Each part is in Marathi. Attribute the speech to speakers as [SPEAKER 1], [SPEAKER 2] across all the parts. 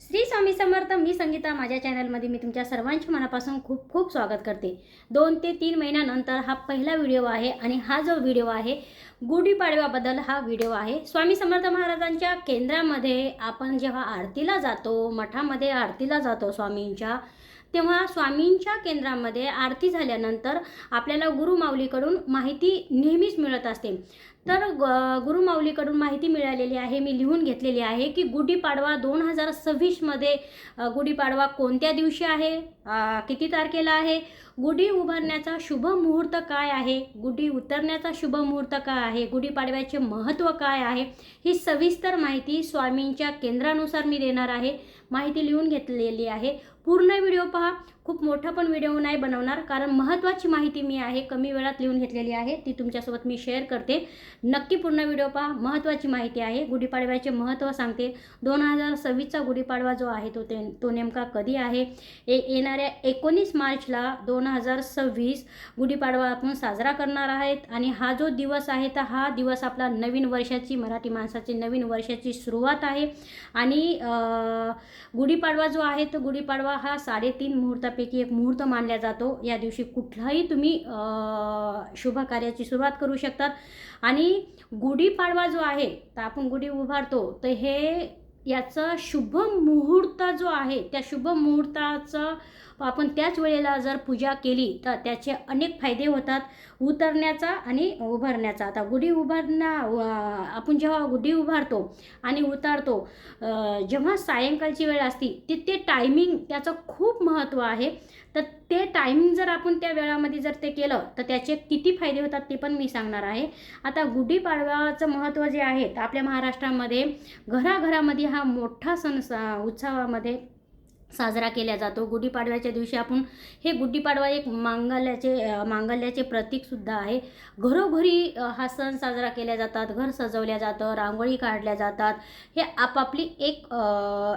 [SPEAKER 1] श्री स्वामी समर्थ. मी संगीता. माझ्या चॅनलमध्ये मी तुमच्या सर्वांचे मनापासून खूप खूप स्वागत करते. 2 ते 3 महिन्यानंतर हा पहिला व्हिडिओ आहे आणि हा जो व्हिडिओ आहे गुढीपाडव्याबद्दल हा व्हिडिओ आहे. स्वामी समर्थ महाराजांच्या केंद्रामध्ये आपण जेव्हा आरतीला जातो, मठामध्ये आरतीला जातो स्वामींच्या, तेव्हा स्वामींच्या केंद्रामध्ये आरती झाल्यानंतर आपल्याला गुरुमाऊलीकडून माहिती नेहमीच मिळत असते. तर गुरुमाऊलीकडून माहिती मिळालेली आहे, मी लिहून घेतलेली आहे की गुढीपाडवा 2026मध्ये गुढीपाडवा कोणत्या दिवशी आहे, किती तारखेला आहे, गुढी उभारण्याचा शुभ मुहूर्त काय आहे, गुढी उतरण्याचा शुभ मुहूर्त काय आहे, गुढीपाडव्याचे महत्त्व काय आहे, ही सविस्तर माहिती स्वामींच्या केंद्रानुसार मी देणार आहे. माहिती लिहून घेतलेली आहे. पूर्ण व्हिडिओ पहा. खूप मोठा पण व्हिडिओ नाही बनवणार, कारण महत्त्वाची माहिती मी आहे कमी वेळात लिहून घेतलेली आहे, ती तुमच्यासोबत मी शेअर करते. नक्की पूर्ण व्हिडिओ पहा. महत्त्वाची माहिती आहे. गुढीपाडव्याचे महत्त्व सांगते. 2026चा गुढीपाडवा जो आहे तो नेमका कधी आहे. येणाऱ्या 19 मार्चला 2026 गुढीपाडवा आपण साजरा करणार आहेत. आणि हा जो दिवस आहे तर हा दिवस आपला नवीन वर्षाची, मराठी माणसाची नवीन वर्षाची सुरुवात आहे. आणि गुढीपाडवा जो आहे तो गुढीपाडवा हा 3.5 मुहूर्तापैकी एक मुहूर्त मानला जातो. या दिवशी कुठलाही तुम्ही शुभ कार्याची सुरुवात करू शकतात. आणि गुढीपाडवा जो आहे तर आपण गुढी उभारतो, तर हे याचा शुभ मुहूर्त जो आहे त्या शुभ मुहूर्ताचं आपण त्याच वेळेला जर पूजा केली तर त्याचे अनेक फायदे होतात, उतरण्याचा आणि उभारण्याचा. आता आपण जेव्हा गुढी उभारतो आणि उतारतो, जेव्हा सायंकाळची वेळ असते ते टायमिंग त्याचं खूप महत्त्व आहे. तर ते टायमिंग जर आपण त्या वेळामध्ये जर ते केलं तर त्याचे किती फायदे होतात ते पण मी सांगणार आहे. आता गुढीपाडव्याचं महत्त्व जे आहे तर आपल्या महाराष्ट्रामध्ये घराघरामध्ये हा मोठा सण उत्सवामध्ये साजरा केला जातो. गुढीपाडव्याच्या दिवशी आपण हे गुढीपाडवा एक मांगल्याचे प्रतीकसुद्धा आहे. घरोघरी हा सण साजरा केला जातात, घर सजवल्या जातं, रांगोळी काढल्या जातात. हे आपापली एक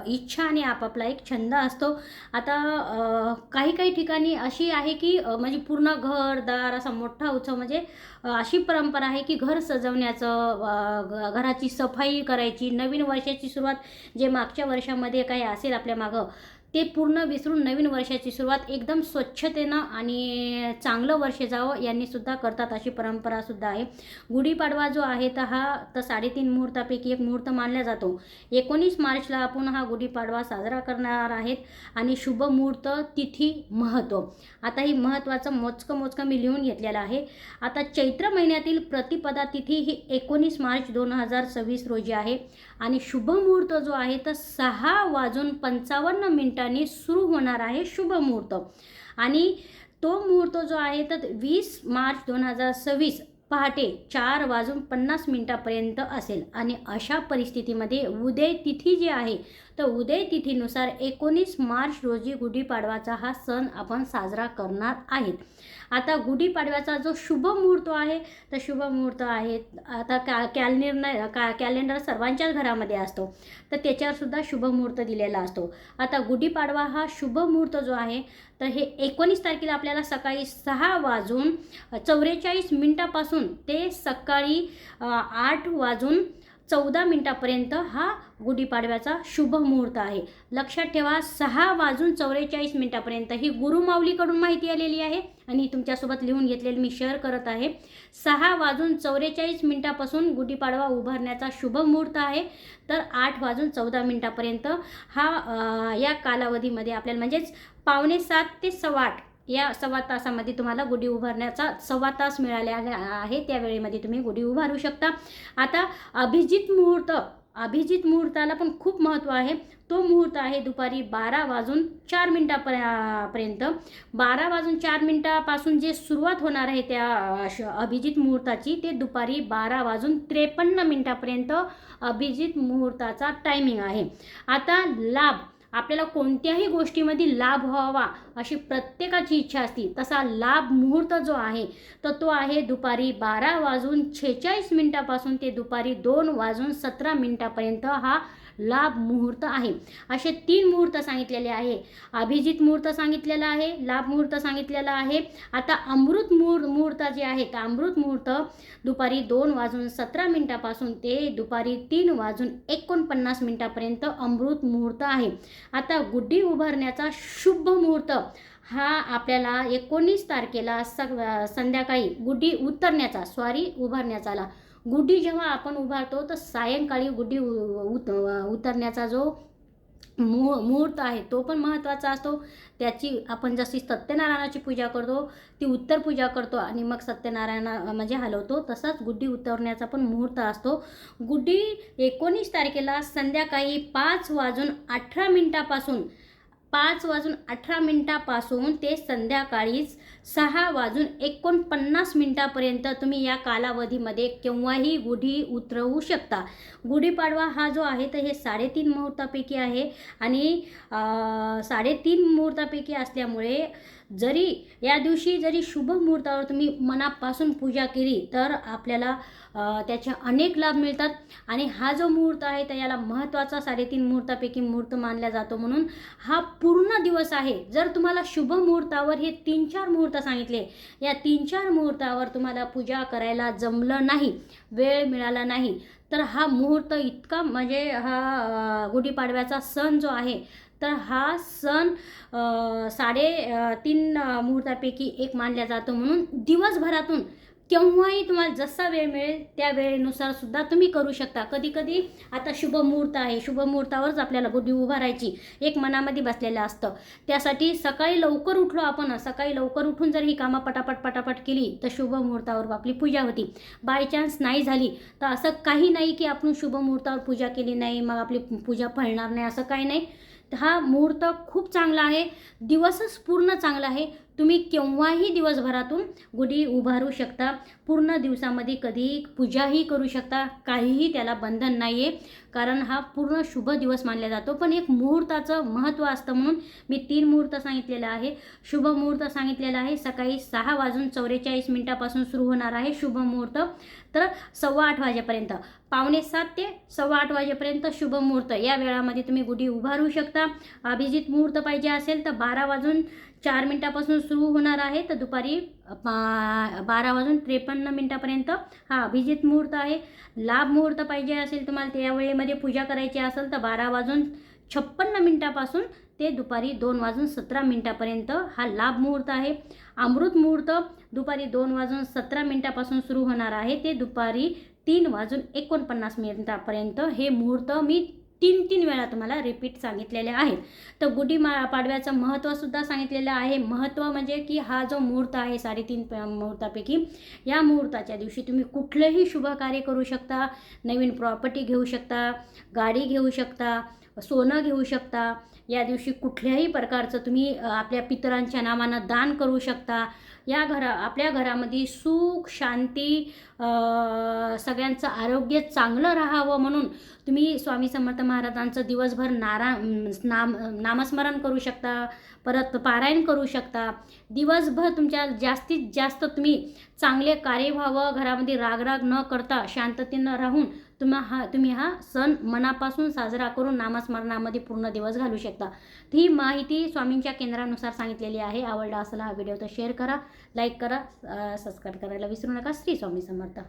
[SPEAKER 1] इच्छा आणि आपापला एक छंद असतो. आता काही ठिकाणी अशी आहे की म्हणजे पूर्ण घरदार असा मोठा उत्सव, म्हणजे अशी परंपरा आहे की घर सजवण्याचं, घराची सफाई करायची, नवीन वर्षाची सुरुवात जे मागच्या वर्षामध्ये काही असेल आपल्या मागं ते पूर्ण विसरून नवीन वर्षाची सुरुवात एकदम स्वच्छतेनं आणि चांगलं वर्ष जावं यांनी सुद्धा करतात, अशी परंपरासुद्धा आहे. गुढीपाडवा जो आहे तर हा 3.5 मुहूर्तापैकी एक मुहूर्त मानला जातो. 19 मार्चला आपण हा गुढीपाडवा साजरा करणार आहेत. आणि शुभ मुहूर्त, तिथी, महत्त्व. आता ही महत्त्वाचं मोजकं मी लिहून घेतलेलं आहे. आता चैत्र महिन्यातील प्रतिपदा तिथी ही 19 मार्च 2026 रोजी आहे. आणि शुभ मुहूर्त जो आहे तर 6:55 सुरू होणार आहे शुभ मुहूर्त. आणि तो मुहूर्त जो आहे तर 20 मार्च 2026 पहाटे 4:50 असेल. आणि अशा परिस्थितीमध्ये उदय तिथी जी आहे तर उदय तिथीनुसार 19 मार्च रोजी गुढीपाडवाचा हा सण आपण साजरा करणार आहेत. आता गुढीपाडव्याचा जो शुभ मुहूर्त आहे तर शुभ मुहूर्त आहे, आता कॅलेंडर सर्वांच्याच घरामध्ये असतो तर त्याच्यावरसुद्धा शुभ मुहूर्त दिलेला असतो. आता गुढीपाडवा हा शुभ मुहूर्त जो आहे तर हे 19 तारखेला आपल्याला सकाळी 6:44 ते सकाळी 8:14 हा गुढीपाडव्याचा शुभ मुहूर्त आहे. लक्षात ठेवा, 6:44 ही गुरुमाऊलीकडून माहिती आलेली आहे आणि तुमच्यासोबत लिहून घेतलेली मी शेअर करत आहे. 6:44 गुढीपाडवा उभारण्याचा शुभ मुहूर्त आहे. तर 8:14 हा या कालावधीमध्ये आपल्याला, म्हणजेच 6:45 ते 7:15 या 1.25 तासामध्ये तुम्हाला गुढी उभारण्याचा 1.25 तास मिळाले आहे. त्या वेळेमध्ये तुम्ही गुढी उभारू शकता. आता अभिजित मुहूर्ताला पण खूप महत्त्व आहे. तो मुहूर्त आहे दुपारी 12:04 12:04 जे सुरुवात होणार आहे त्या अभिजित मुहूर्ताची, ते दुपारी 12:53 अभिजित मुहूर्ताचा टायमिंग आहे. आता लाभ, आपल्याला कोणत्याही गोष्टीमध्ये लाभ व्हावा अशी प्रत्येकाची इच्छा असते. तसा लाभ मुहूर्त जो आहे तर तो आहे दुपारी 12:46 ते दुपारी 2:17 हा लाभ मुहूर्त आहे. असे 3 मुहूर्त सांगितलेले आहे. अभिजित मुहूर्त सांगितलेला आहे, लाभ मुहूर्त सांगितलेला आहे. आता अमृत मुहूर्त जे आहे तर अमृत मुहूर्त दुपारी 2:17 पासून ते दुपारी 3:49 पर्यंत अमृत मुहूर्त आहे. आता गुढी उभारण्याचा शुभ मुहूर्त हा आपल्याला 19 तारखेला संध्याकाळी गुढी उभारण्याचा गुढी जेव्हा आपण उभारतो तर सायंकाळी गुढी उतरण्याचा जो मुहूर्त आहे तो पण महत्त्वाचा असतो. त्याची आपण जशी सत्यनारायणाची पूजा करतो ती उत्तर पूजा करतो आणि मग सत्यनारायण म्हणजे हलवतो, तसाच गुढी उतरण्याचा पण मुहूर्त असतो. गुढी 19 तारखेला संध्याकाळी 5:18 पासून ते संध्याकाळी 6:49 पर्यंत तुम्ही या कालावधीमध्ये केव्हाही गुढी उतरवू शकता. गुढीपाडवा हा जो आहे तर हे 3.5 मुहूर्तापैकी आहे आणि 3.5 मुहूर्तापैकी असल्यामुळे जरी या दिवशी जरी शुभ मुहूर्तावर तुम्ही मनापासून पूजा केली तर आपल्याला त्याचे अनेक लाभ मिळतात. आणि हा जो मुहूर्त आहे तर याला महत्त्वाचा 3.5 मुहूर्तापैकी मुहूर्त मानला जातो, म्हणून हा पूर्ण दिवस आहे. जर तुम्हाला शुभ मुहूर्तावर हे 3-4 मुहूर्त सांगितले, या 3-4 मुहूर्तावर तुम्हाला पूजा करायला जमलं नाही, वेळ मिळाला नाही, तर हा मुहूर्त इतका म्हणजे हा गुढीपाडव्याचा सण जो आहे तर हा सण 3.5 मुहूर्तापैकी एक मानला जातो. म्हणून दिवसभरातून केव्हाही तुम्हाला जसा वेळ मिळेल त्या वेळेनुसार सुद्धा तुम्ही करू शकता. कधी कधी आता शुभ मुहूर्त आहे, शुभ मुहूर्तावरच आपल्याला गुढी उभारायची एक मनामध्ये बसलेलं असतं. त्यासाठी सकाळी लवकर उठलो आपण, सकाळी लवकर उठून जर ही कामं पटापट केली तर शुभ मुहूर्तावर आपली पूजा होती. बाय चान्स नाही झाली तर असं काही नाही की आपण शुभ मुहूर्तावर पूजा केली नाही मग आपली पूजा फळणार नाही, असं काही नाही. हा मुहूर्त खूप चांगला आहे, दिवसच पूर्ण चांगला आहे. तुम्ही केव्हाही दिवसभरातून गुढी उभारू शकता. पूर्ण दिवसामध्ये कधीही पूजाही करू शकता, काहीही त्याला बंधन नाही आहे, कारण हा पूर्ण शुभ दिवस मानला जातो. पण एक मुहूर्ताचं महत्त्व असतं म्हणून मी 3 मुहूर्त सांगितलेलं आहे. शुभ मुहूर्त सांगितलेला आहे सकाळी 6:44 पासून सुरू होणार आहे शुभ मुहूर्त, तर 7:15 वाजेपर्यंत, 7:45 ते 8:15 वाजेपर्यंत शुभ मुहूर्त. या वेळामध्ये तुम्ही गुढी उभारू शकता. अभिजित मुहूर्त पाहिजे असेल तर 12:04 पासून सुरू होणार आहे तर दुपारी 12:53 पर्यंत हा अभिजित मुहूर्त आहे. लाभ मुहूर्त पाहिजे असेल तुम्हाला त्या वेळेमध्ये पूजा करायची असेल तर 12:56 पासून ते दुपारी 2:17 पर्यंत हा लाभ मुहूर्त आहे. अमृत मुहूर्त दुपारी 2:17 पासून सुरू होणार आहे ते दुपारी 3:49 पर्यंत. हे मुहूर्त मी 3 वेळा तुम्हाला रिपीट सांगितलेले आहेत. तर गुढी पाडव्याचं महत्त्वसुद्धा सांगितलेलं आहे. महत्त्व म्हणजे की हा जो मुहूर्त आहे 3.5 मुहूर्तापैकी, या मुहूर्ताच्या दिवशी तुम्ही कुठलंही शुभ कार्य करू शकता. नवीन प्रॉपर्टी घेऊ शकता, गाडी घेऊ शकता, सोनं घेऊ शकता. या दिवशी कुठल्याही प्रकारचं तुम्ही आपल्या पितरांच्या नावानं दान करू शकता. आपल्या घरामध्ये सुख शांती, सगळ्यांचं आरोग्य चांगलं राहावं म्हणून तुम्ही स्वामी समर्थ महाराजांचं दिवसभर नामस्मरण करू शकता, परत पारायण करू शकता. दिवसभर तुमच्या जास्तीत जास्त तुम्ही चांगले कार्य व्हावं, घरामध्ये रागराग न करता शांततेनं राहून तुम्ही हा सण मनापासून साजरा करून नामस्मरणामध्ये पूर्ण दिवस घालू शकता. ही माहिती स्वामींच्या केंद्रानुसार सांगितलेली आहे. आवडला असेल हा व्हिडिओ तर शेअर करा, लाईक करा, सबस्क्राईब करायला विसरू नका. श्री स्वामी समर्थ.